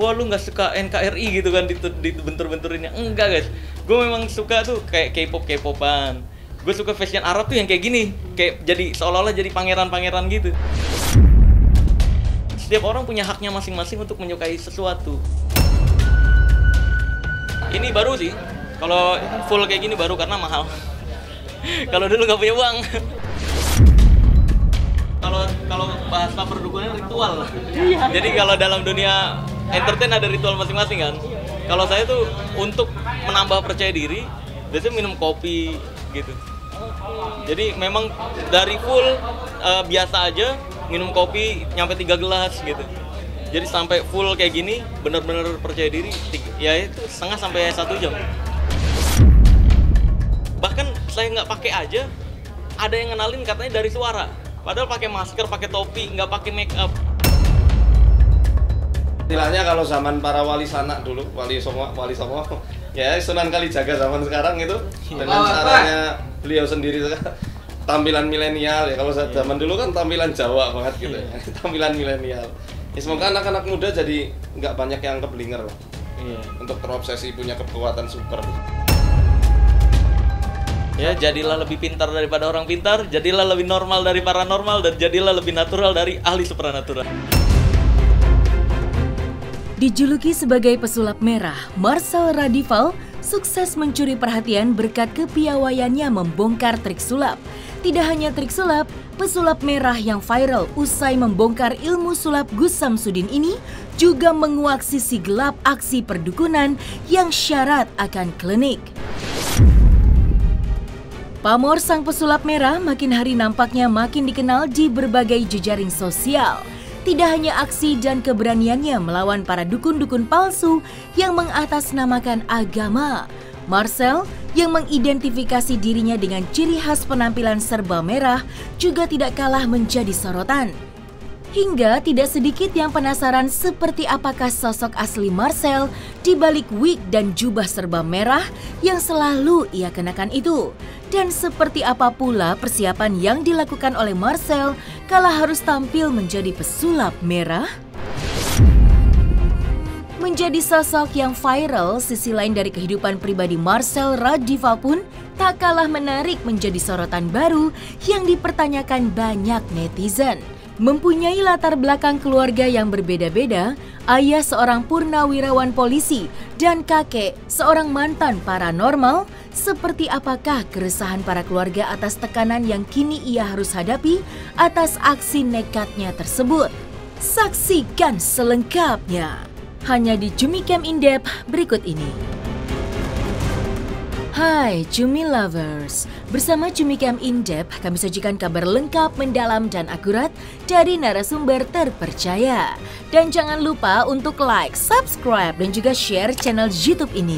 wah lu nggak suka NKRI gitu kan, dibentur-benturinnya. Enggak guys, gue memang suka tuh kayak K-popan. Gue suka fashion Arab tuh yang kayak gini, kayak jadi seolah-olah jadi pangeran-pangeran gitu. Setiap orang punya haknya masing-masing untuk menyukai sesuatu. Ini baru sih, kalau full kayak gini baru karena mahal. Kalau dulu nggak punya uang. Kalau bahasa perdukunan ritual. Jadi kalau dalam dunia entertain ada ritual masing-masing kan. Kalau saya tuh untuk menambah percaya diri, biasanya minum kopi gitu. Jadi memang dari full biasa aja minum kopi nyampe 3 gelas gitu. Jadi sampai full kayak gini bener-bener percaya diri ya itu setengah sampai 1 jam. Bahkan saya nggak pakai aja ada yang ngenalin katanya dari suara. Padahal pakai masker, pakai topi, nggak pakai make up. Istilahnya kalau zaman para wali sanak dulu, wali songo, ya Sunan Kalijaga zaman sekarang itu dengan caranya beliau sendiri tampilan milenial ya. Kalau zaman dulu kan tampilan Jawa banget gitu ya, tampilan milenial. Ya, semoga anak-anak muda jadi nggak banyak yang keblinger untuk terobsesi punya kekuatan super. Ya, jadilah lebih pintar daripada orang pintar, jadilah lebih normal dari paranormal, dan jadilah lebih natural dari ahli supranatural. Dijuluki sebagai pesulap merah, Marcel Radival sukses mencuri perhatian berkat kepiawaiannya membongkar trik sulap. Tidak hanya trik sulap, pesulap merah yang viral usai membongkar ilmu sulap Gus Samsudin ini juga menguak sisi gelap aksi perdukunan yang syarat akan klinik. Pamor sang pesulap merah makin hari nampaknya makin dikenal di berbagai jejaring sosial. Tidak hanya aksi dan keberaniannya melawan para dukun-dukun palsu yang mengatasnamakan agama, Marcel yang mengidentifikasi dirinya dengan ciri khas penampilan serba merah juga tidak kalah menjadi sorotan. Hingga tidak sedikit yang penasaran seperti apakah sosok asli Marcel di balik wig dan jubah serba merah yang selalu ia kenakan itu. Dan seperti apa pula persiapan yang dilakukan oleh Marcel kala harus tampil menjadi pesulap merah? Menjadi sosok yang viral, sisi lain dari kehidupan pribadi Marcel Radival pun tak kalah menarik menjadi sorotan baru yang dipertanyakan banyak netizen. Mempunyai latar belakang keluarga yang berbeda-beda, ayah seorang purnawirawan polisi dan kakek seorang mantan paranormal, seperti apakah keresahan para keluarga atas tekanan yang kini ia harus hadapi atas aksi nekatnya tersebut? Saksikan selengkapnya hanya di Cumi Camp In Depth berikut ini. Hai Cumi Lovers, bersama Cumi Camp In Depth kami sajikan kabar lengkap, mendalam dan akurat dari narasumber terpercaya. Dan jangan lupa untuk like, subscribe dan juga share channel YouTube ini.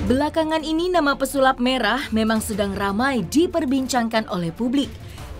Belakangan ini nama pesulap merah memang sedang ramai diperbincangkan oleh publik.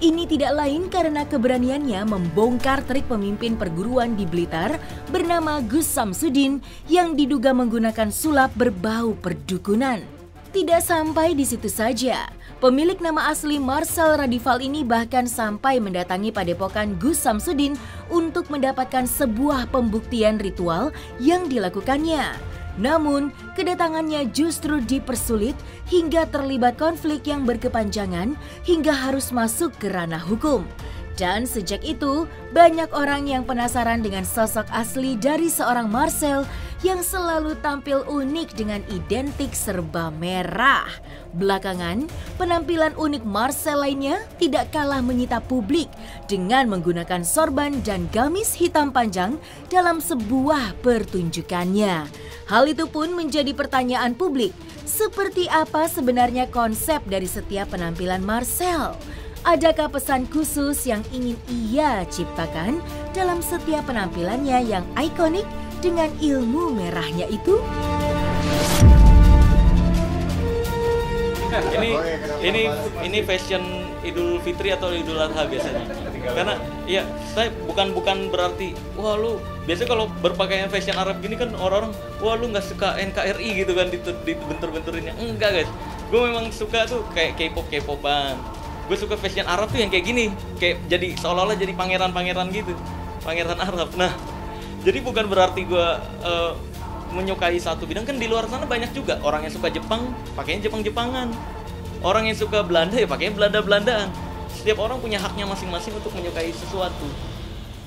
Ini tidak lain karena keberaniannya membongkar trik pemimpin perguruan di Blitar bernama Gus Samsudin yang diduga menggunakan sulap berbau perdukunan. Tidak sampai di situ saja, pemilik nama asli Marcel Radival ini bahkan sampai mendatangi padepokan Gus Samsudin untuk mendapatkan sebuah pembuktian ritual yang dilakukannya. Namun, kedatangannya justru dipersulit hingga terlibat konflik yang berkepanjangan hingga harus masuk ke ranah hukum. Dan sejak itu, banyak orang yang penasaran dengan sosok asli dari seorang Marcel yang selalu tampil unik dengan identik serba merah. Belakangan, penampilan unik Marcel lainnya tidak kalah menyita publik dengan menggunakan sorban dan gamis hitam panjang dalam sebuah pertunjukannya. Hal itu pun menjadi pertanyaan publik, seperti apa sebenarnya konsep dari setiap penampilan Marcel? Adakah pesan khusus yang ingin ia ciptakan dalam setiap penampilannya yang ikonik dengan ilmu merahnya itu? Ini fashion Idul Fitri atau Idul Adha biasanya? Karena ya saya bukan berarti wah lu biasanya kalau berpakaian fashion Arab gini kan orang-orang wah lu nggak suka NKRI gitu kan dibentur-benturinnya. Enggak guys, gue memang suka tuh kayak K-popan. Gue suka fashion Arab tuh yang kayak gini, kayak jadi seolah-olah jadi pangeran gitu, pangeran Arab. Nah, jadi bukan berarti gue menyukai satu bidang. Kan di luar sana banyak juga orang yang suka Jepang pakainya Jepang-Jepangan, orang yang suka Belanda ya pakainya Belanda-Belandaan. Setiap orang punya haknya masing-masing untuk menyukai sesuatu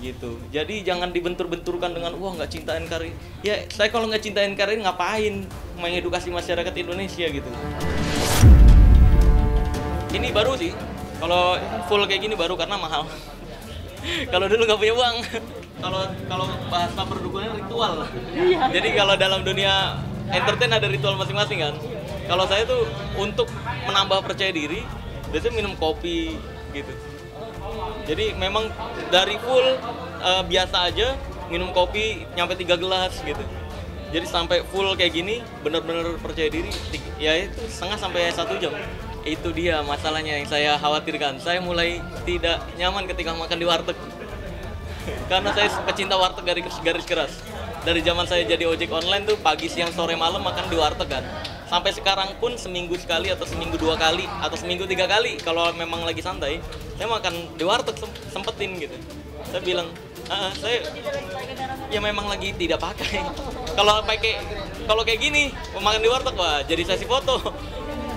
gitu. Jadi jangan dibentur-benturkan dengan wah nggak cinta NKRI. Ya saya kalau nggak cinta NKRI ngapain mengedukasi masyarakat Indonesia gitu. Ini baru sih, kalau full kayak gini baru karena mahal. Kalau dulu nggak punya uang. Kalau bahasa perdukunan ritual. Jadi kalau dalam dunia entertain ada ritual masing-masing kan. Kalau saya tuh untuk menambah percaya diri, biasanya minum kopi gitu. Jadi memang dari full biasa aja minum kopi nyampe 3 gelas gitu. Jadi sampai full kayak gini bener-bener percaya diri ya itu setengah sampai 1 jam. Itu dia masalahnya yang saya khawatirkan. Saya mulai tidak nyaman ketika makan di warteg. Karena saya pecinta warteg garis keras. Dari zaman saya jadi ojek online tuh pagi, siang, sore, malam makan di warteg kan. Sampai sekarang pun seminggu sekali atau seminggu 2 kali atau seminggu 3 kali kalau memang lagi santai, saya makan di warteg sempetin gitu. Saya bilang, saya ya memang lagi tidak pakai. Kalau kayak gini makan di warteg wah jadi sesi foto.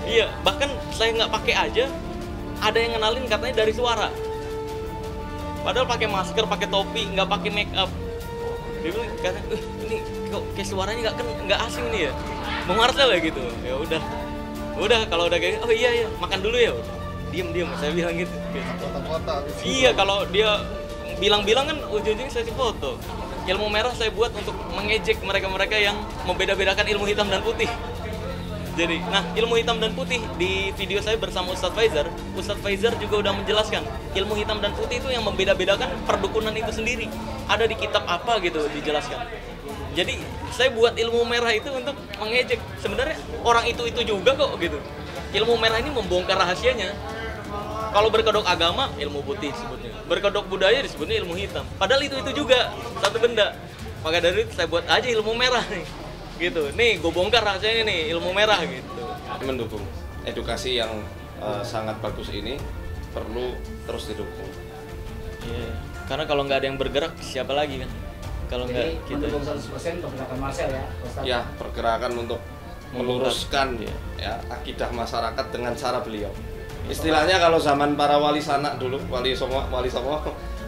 Iya, bahkan saya nggak pakai aja, ada yang ngenalin katanya dari suara. Padahal pakai masker, pakai topi, nggak pakai make up. Dia bilang, ini kok kayak suaranya nggak asing nih ya, Bang Marcel ya gitu. Ya udah kalau udah kayak, oh iya makan dulu ya. Diem, saya bilang gitu. Foto-foto. Iya, kalau dia bilang-bilang kan ujung-ujungnya sesi foto. Ilmu merah saya buat untuk mengejek mereka-mereka yang membeda-bedakan ilmu hitam dan putih. Jadi, nah ilmu hitam dan putih di video saya bersama Ustadz Faizar juga udah menjelaskan ilmu hitam dan putih itu yang membeda-bedakan perdukunan itu sendiri. Ada di kitab apa gitu dijelaskan. Jadi saya buat ilmu merah itu untuk mengejek. Sebenarnya orang itu juga kok gitu. Ilmu merah ini membongkar rahasianya. Kalau berkedok agama ilmu putih disebutnya, berkedok budaya disebutnya ilmu hitam. Padahal itu juga satu benda. Maka dari itu saya buat aja ilmu merah nih. Gitu, nih gue bongkar rahasianya nih ilmu merah gitu. Mendukung edukasi yang sangat bagus ini perlu terus didukung. Iya, karena kalau nggak ada yang bergerak siapa lagi kan? Kalau nggak kita. Mendukung 100% untuk pergerakan Marcel ya. Ya, pergerakan untuk meluruskan ya akidah masyarakat dengan cara beliau. Istilahnya kalau zaman para wali sanak dulu, wali songo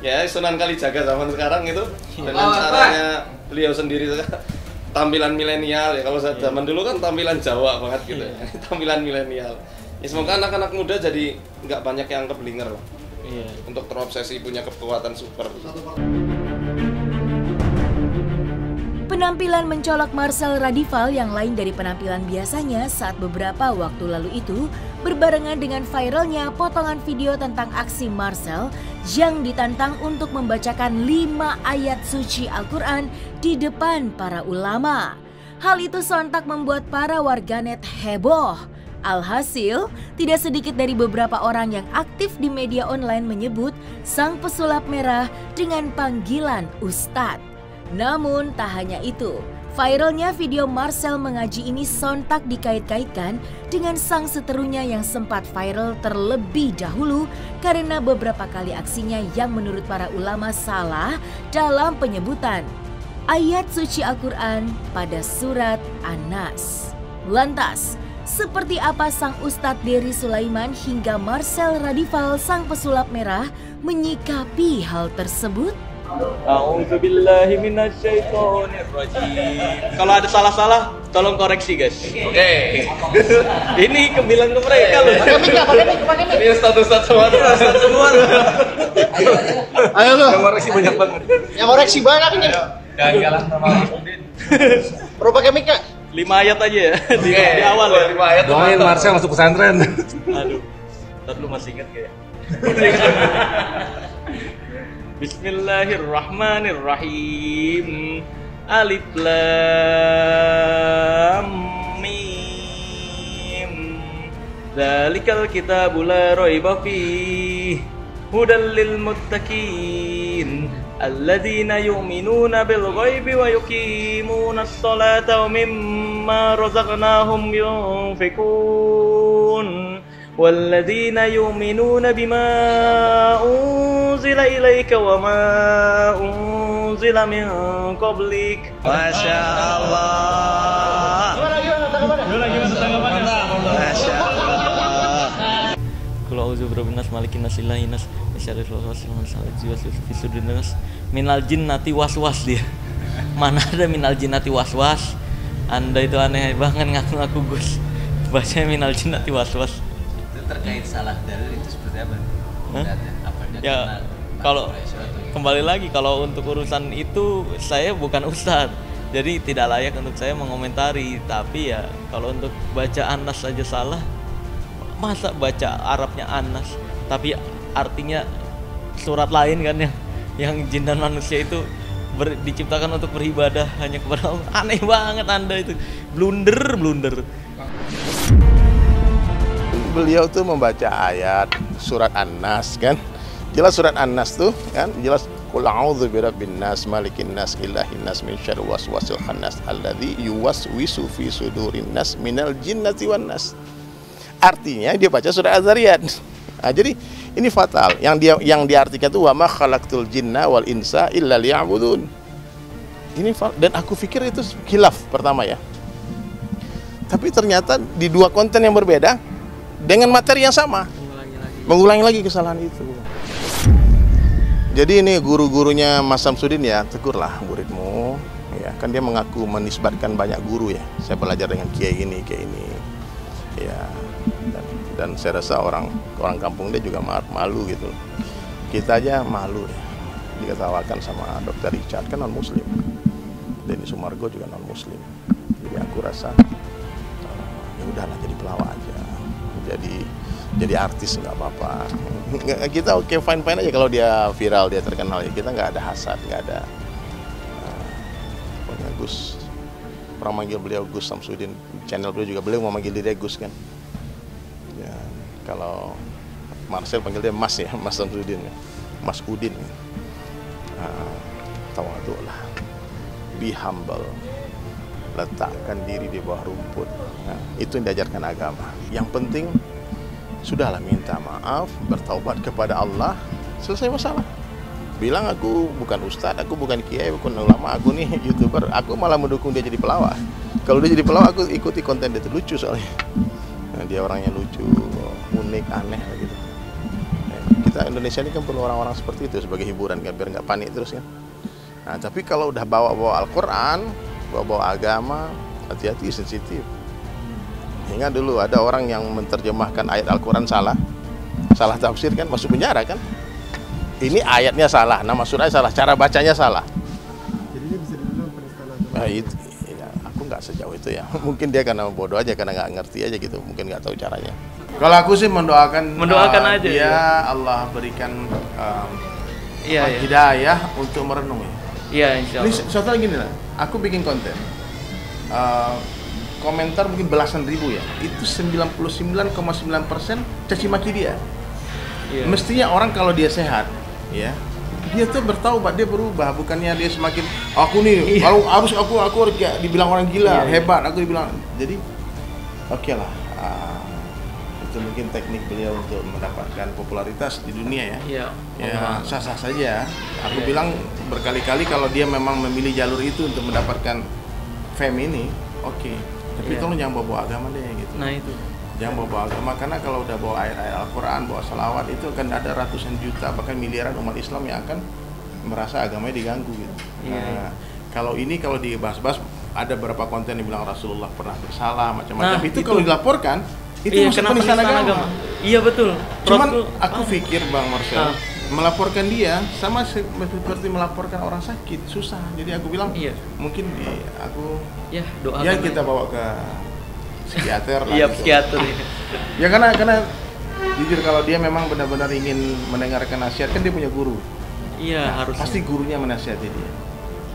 ya Sunan Kalijaga zaman sekarang itu dengan caranya beliau sendiri tampilan milenial ya. Kalau zaman dulu kan tampilan Jawa banget gitu ya. Tampilan milenial. Ya semoga anak-anak muda jadi nggak banyak yang keblinger lah. Iya. Untuk terobsesi punya kekuatan super. Penampilan mencolok Marcel Radival yang lain dari penampilan biasanya saat beberapa waktu lalu itu berbarengan dengan viralnya potongan video tentang aksi Marcel yang ditantang untuk membacakan 5 ayat suci Al-Quran di depan para ulama. Hal itu sontak membuat para warganet heboh. Alhasil, tidak sedikit dari beberapa orang yang aktif di media online menyebut sang pesulap merah dengan panggilan Ustadz. Namun tak hanya itu, viralnya video Marcel mengaji ini sontak dikait-kaitkan dengan sang seterunya yang sempat viral terlebih dahulu karena beberapa kali aksinya yang menurut para ulama salah dalam penyebutan ayat suci Al-Quran pada surat An-Nas. Lantas, seperti apa sang Ustadz Dery Sulaiman hingga Marcel Radival sang pesulap merah menyikapi hal tersebut? A'udzubillahi minasyaitonirrajim. Kalau ada salah-salah, tolong koreksi guys. Oke. Ini kebilang ke mereka loh. Pakai mic. Ini status semua. Ayo lu. Yang koreksi banyak banget. Yang koreksi banyak ini. Gagal sama Udin. Perlu pakai mic enggak? 5 ayat aja ya di awal ya. 5 ayat. Doain Marcel masuk pesantren. Aduh. Ntar lu masih ingat kayak. Bismillahirrahmanirrahim. Alif Lam Mim. Dzalikal kitabu la raiba fihi هدى للمتقين الذين يؤمنون بالغيب ويقيمون الصلاة ومما رزقناهم ينفقون والذين يؤمنون بما أنزل إليك وما أنزل من قبلك. Masya Allah. Masya Allah. Kalau auzu birabbinas malikin nas ilahin nas syarril waswas minal jinnati waswas dia. Mana ada minal jinnati waswas? Anda itu aneh banget ngaku-ngaku Gus. Bacanya minal jinnati waswas. Terkait salah dalil itu seperti apa? Ya kalau kembali lagi kalau untuk urusan itu saya bukan ustadz, jadi tidak layak untuk saya mengomentari. Tapi ya kalau untuk baca Anas saja salah, masa baca Arabnya Anas tapi artinya surat lain kan yang jin dan manusia itu diciptakan untuk beribadah hanya kepada Allah. Aneh banget Anda itu, blunder. Beliau tuh membaca ayat surat An-Nas kan, jelas surat An-Nas tuh kan jelas qul a'udzu birabbin nas malikin nas ilahin nas min syarri waswasil khannas alladzi yuwaswisu fi sudurin nas minal jinnati wan nas. Artinya dia baca surat Az-Zariyat. Nah, jadi ini fatal. Yang diartikan itu wa ma khalaqtul jinna wal insa illa liya'budun. Ini dan aku pikir itu khilaf pertama ya. Tapi ternyata di dua konten yang berbeda dengan materi yang sama, mengulangi lagi kesalahan itu. Jadi ini guru-gurunya Mas Samsudin ya, tegurlah muridmu. Ya, kan dia mengaku menisbatkan banyak guru ya. Saya belajar dengan kiai ini. Ya, dan saya rasa orang kampung dia juga malu gitu. Kita aja malu ya. Diketawakan sama Dr. Richard kan non Muslim. Denny Sumargo juga non Muslim. Jadi aku rasa ya udahlah jadi pelawak aja. Jadi artis nggak apa-apa. Kita oke fine aja kalau dia viral, dia terkenal ya. Kita nggak ada hasad, nggak ada. Pokoknya Gus pernah manggil beliau Gus Samsudin, channel beliau juga beliau mau manggil dia Gus kan. Ya, kalau Marcel panggil dia Mas ya, Mas Samsudin, Mas Udin. Tawadhu lah, be humble, letakkan diri di bawah rumput. Nah, itu yang diajarkan agama. Yang penting sudahlah minta maaf, bertaubat kepada Allah, selesai masalah. Bilang aku bukan ustadz, aku bukan kiai, bukan ulama, aku nih YouTuber, aku malah mendukung dia jadi pelawak. Kalau dia jadi pelawak, aku ikuti konten dia, itu lucu soalnya. Nah, dia orangnya lucu, unik, aneh gitu. Kita Indonesia ini kan perlu orang-orang seperti itu sebagai hiburan kan, biar nggak panik terus kan. Nah, tapi kalau udah bawa-bawa Al-Quran, bawa-bawa agama, hati-hati, sensitif. Ingat dulu ada orang yang menerjemahkan ayat Al-Quran salah tafsir kan, masuk penjara kan. Ini ayatnya salah, nama surahnya salah, cara bacanya salah. Jadi dia bisa dibilang penistaan agama. Nah, itu, ya, aku nggak sejauh itu ya. Mungkin dia karena bodoh aja, karena nggak ngerti aja gitu, mungkin nggak tahu caranya. Kalau aku sih mendoakan aja dia ya. Allah berikan Iya. hidayah untuk merenung ya. Iya, insya Allah. Ini suatu lagi nih lah, aku bikin konten. Komentar mungkin belasan ribu ya, itu 99,9% caci maki dia. Iya. Mestinya orang kalau dia sehat, ya, dia tuh bertaubat, dia berubah, bukannya dia semakin aku nih, kalau harus aku harus dibilang orang gila, hebat, aku dibilang. Jadi oke lah, itu mungkin teknik beliau untuk mendapatkan popularitas di dunia ya. Ya sah-sah saja. Aku bilang berkali-kali kalau dia memang memilih jalur itu untuk mendapatkan fame ini, oke. Tapi tolong jangan bawa agama deh gitu. Nah itu. Jangan bawa agama, karena kalau udah bawa ayat-ayat Al-Quran, bawa salawat, itu akan ada ratusan juta bahkan miliaran umat Islam yang akan merasa agamanya diganggu gitu. Nah, kalau dibahas-bahas ada beberapa konten yang bilang Rasulullah pernah bersalah macam-macam. Nah, itu kalau dilaporkan itu masuk penistaan agama. Iya betul. Cuman aku pikir Bang Marcel, melaporkan dia sama seperti melaporkan orang sakit, susah. Jadi aku bilang mungkin doakan kita bawa ke psikiater lah. Iya, gitu. psikiater. Ya karena jujur kalau dia memang benar-benar ingin mendengarkan nasihat, kan dia punya guru. Iya, harus. Pasti gurunya menasihati dia.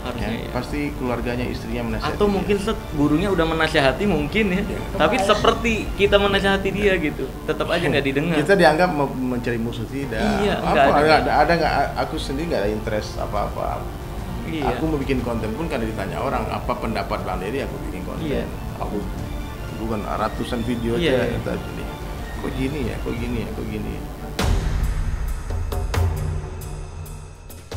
Harusnya ya. Pasti keluarganya, istrinya menasihati. Atau mungkin gurunya udah menasihati mungkin ya. Tapi seperti kita menasihati dia gitu, tetap aja nggak didengar. Kita dianggap mencari musuh, tidak. Iya, ada nggak? Aku sendiri nggak ada interest apa-apa. Iya. Aku mau bikin konten pun karena ditanya orang apa pendapat Bang Deddy, aku bikin konten. Iya. Aku bukan ratusan video Iya, aja. Iya. Kok gini ya, kok gini ya, kok gini ya.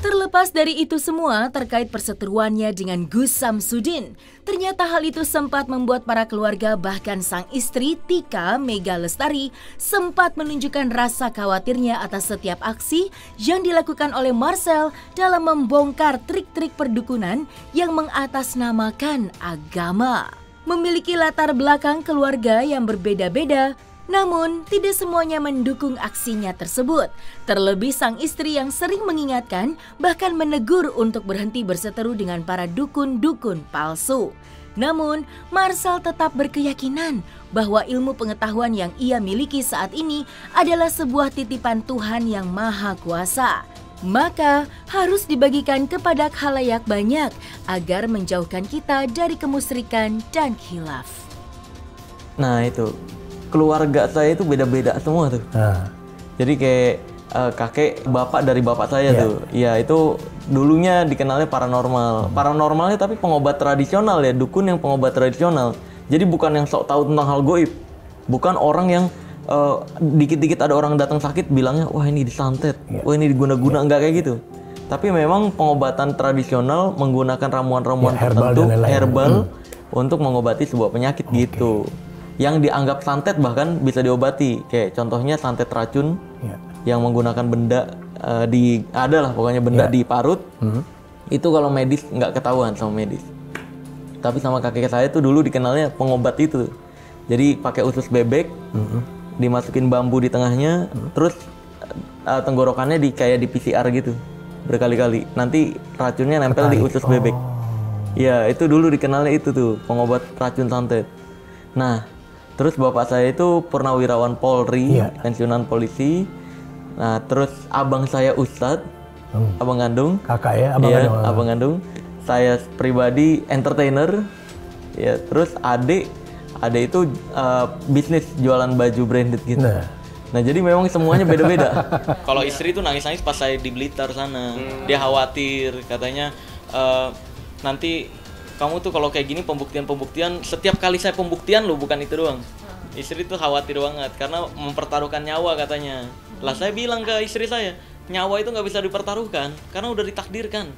Terlepas dari itu semua terkait perseteruannya dengan Gus Samsudin, ternyata hal itu sempat membuat para keluarga bahkan sang istri Tika Mega Lestari sempat menunjukkan rasa khawatirnya atas setiap aksi yang dilakukan oleh Marcel dalam membongkar trik-trik perdukunan yang mengatasnamakan agama. Memiliki latar belakang keluarga yang berbeda-beda, namun, tidak semuanya mendukung aksinya tersebut. Terlebih sang istri yang sering mengingatkan, bahkan menegur untuk berhenti berseteru dengan para dukun-dukun palsu. Namun, Marcel tetap berkeyakinan bahwa ilmu pengetahuan yang ia miliki saat ini adalah sebuah titipan Tuhan yang Maha Kuasa. Maka, harus dibagikan kepada khalayak banyak agar menjauhkan kita dari kemusyrikan dan khilaf. Nah itu, keluarga saya itu beda-beda semua tuh. Jadi kayak kakek bapak dari bapak saya tuh. Ya itu dulunya dikenalnya paranormal. Paranormalnya tapi pengobat tradisional ya, dukun yang pengobat tradisional. Jadi bukan yang sok tahu tentang hal goib. Bukan orang yang dikit-dikit ada orang datang sakit bilangnya wah ini disantet, wah ini diguna-guna, enggak kayak gitu. Tapi memang pengobatan tradisional menggunakan ramuan-ramuan tertentu, herbal untuk mengobati sebuah penyakit gitu. Yang dianggap santet bahkan bisa diobati, kayak contohnya santet racun yang menggunakan benda adalah pokoknya benda diparut. Itu kalau medis nggak ketahuan sama medis. Tapi sama kakek saya tuh dulu dikenalnya pengobat itu. Jadi pakai usus bebek, dimasukin bambu di tengahnya, terus tenggorokannya kayak di PCR gitu berkali-kali. Nanti racunnya nempel di usus bebek. Ya itu dulu dikenalnya itu tuh pengobat racun santet. Nah, terus bapak saya itu purnawirawan Polri, pensiunan polisi. Nah, terus abang saya Ustadz, abang kandung. Kakak ya, abang kandung. Saya pribadi entertainer. Ya, terus adik itu bisnis jualan baju branded gitu. Nah, jadi memang semuanya beda-beda. Kalau istri itu nangis-nangis pas saya di Blitar sana. Dia khawatir, katanya nanti kamu tuh kalau kayak gini pembuktian setiap kali saya pembuktian loh, bukan itu doang. Istri tuh khawatir banget karena mempertaruhkan nyawa katanya. Lah saya bilang ke istri saya, nyawa itu nggak bisa dipertaruhkan karena udah ditakdirkan.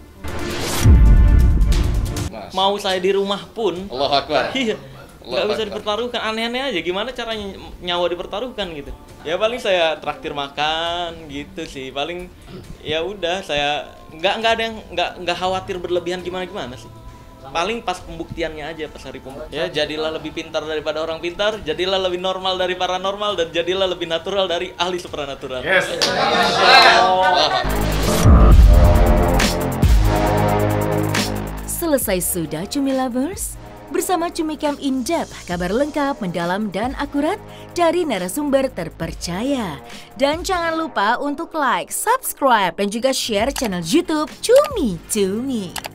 Mau saya di rumah pun, Allahu Akbar. Iya, nggak bisa dipertaruhkan. Aneh-aneh aja gimana caranya nyawa dipertaruhkan gitu. Ya paling saya traktir makan gitu sih. Paling ya udah saya nggak khawatir berlebihan gimana sih. Paling pas pembuktiannya aja, pas hari pembuktian. Ya, jadilah lebih pintar daripada orang pintar, jadilah lebih normal dari paranormal, dan jadilah lebih natural dari ahli supranatural. Yes. Selesai sudah Cumi Lovers? Bersama Cumi Camp In Depth, kabar lengkap, mendalam, dan akurat dari narasumber terpercaya. Dan jangan lupa untuk like, subscribe, dan juga share channel YouTube Cumi Cumi.